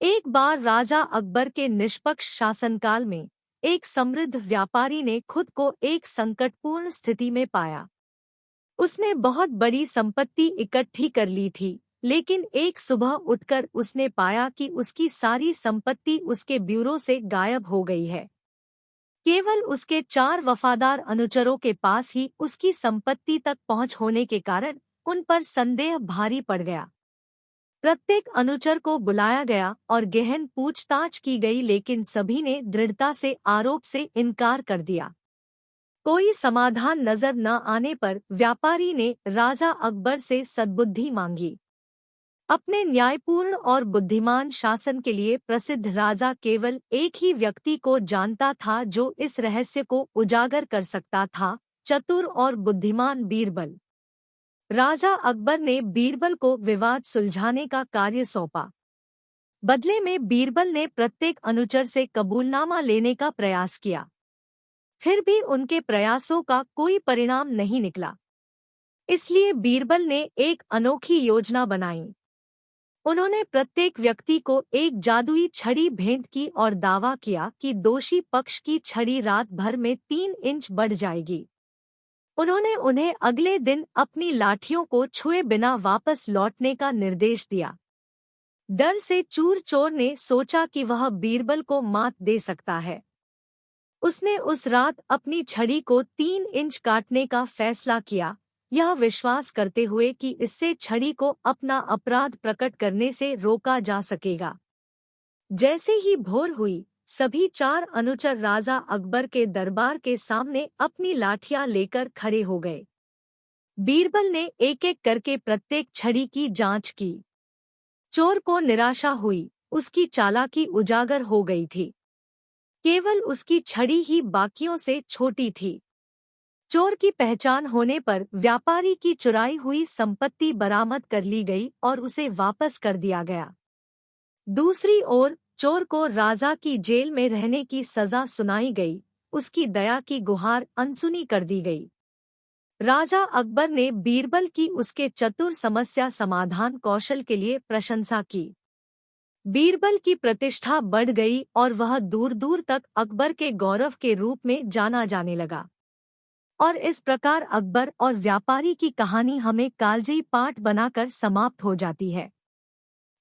एक बार राजा अकबर के निष्पक्ष शासनकाल में एक समृद्ध व्यापारी ने खुद को एक संकटपूर्ण स्थिति में पाया। उसने बहुत बड़ी संपत्ति इकट्ठी कर ली थी, लेकिन एक सुबह उठकर उसने पाया कि उसकी सारी संपत्ति उसके ब्यूरो से गायब हो गई है। केवल उसके 4 वफादार अनुचरों के पास ही उसकी संपत्ति तक पहुंच होने के कारण उन पर संदेह भारी पड़ गया। प्रत्येक अनुचर को बुलाया गया और गहन पूछताछ की गई, लेकिन सभी ने दृढ़ता से आरोप से इनकार कर दिया। कोई समाधान नजर न आने पर व्यापारी ने राजा अकबर से सद्बुद्धि मांगी। अपने न्यायपूर्ण और बुद्धिमान शासन के लिए प्रसिद्ध राजा केवल एक ही व्यक्ति को जानता था जो इस रहस्य को उजागर कर सकता था, चतुर और बुद्धिमान बीरबल। राजा अकबर ने बीरबल को विवाद सुलझाने का कार्य सौंपा। बदले में बीरबल ने प्रत्येक अनुचर से कबूलनामा लेने का प्रयास किया। फिर भी उनके प्रयासों का कोई परिणाम नहीं निकला। इसलिए बीरबल ने एक अनोखी योजना बनाई। उन्होंने प्रत्येक व्यक्ति को एक जादुई छड़ी भेंट की और दावा किया कि दोषी पक्ष की छड़ी रात भर में 3 इंच बढ़ जाएगी। उन्होंने उन्हें अगले दिन अपनी लाठियों को छुए बिना वापस लौटने का निर्देश दिया। डर से चूर चोर ने सोचा कि वह बीरबल को मात दे सकता है। उसने उस रात अपनी छड़ी को 3 इंच काटने का फैसला किया, यह विश्वास करते हुए कि इससे छड़ी को अपना अपराध प्रकट करने से रोका जा सकेगा। जैसे ही भोर हुई, सभी 4 अनुचर राजा अकबर के दरबार के सामने अपनी लाठियां लेकर खड़े हो गए। बीरबल ने एक-एक करके प्रत्येक छड़ी की जांच की। चोर को निराशा हुई, उसकी चालाकी उजागर हो गई थी। केवल उसकी छड़ी ही बाकियों से छोटी थी। चोर की पहचान होने पर व्यापारी की चुराई हुई संपत्ति बरामद कर ली गई और उसे वापस कर दिया गया। दूसरी ओर चोर को राजा की जेल में रहने की सजा सुनाई गई, उसकी दया की गुहार अनसुनी कर दी गई। राजा अकबर ने बीरबल की उसके चतुर समस्या समाधान कौशल के लिए प्रशंसा की। बीरबल की प्रतिष्ठा बढ़ गई और वह दूर दूर तक अकबर के गौरव के रूप में जाना जाने लगा। और इस प्रकार अकबर और व्यापारी की कहानी हमें कालजयी पाठ बनाकर समाप्त हो जाती है।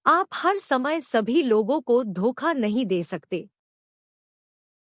आप हर समय सभी लोगों को धोखा नहीं दे सकते।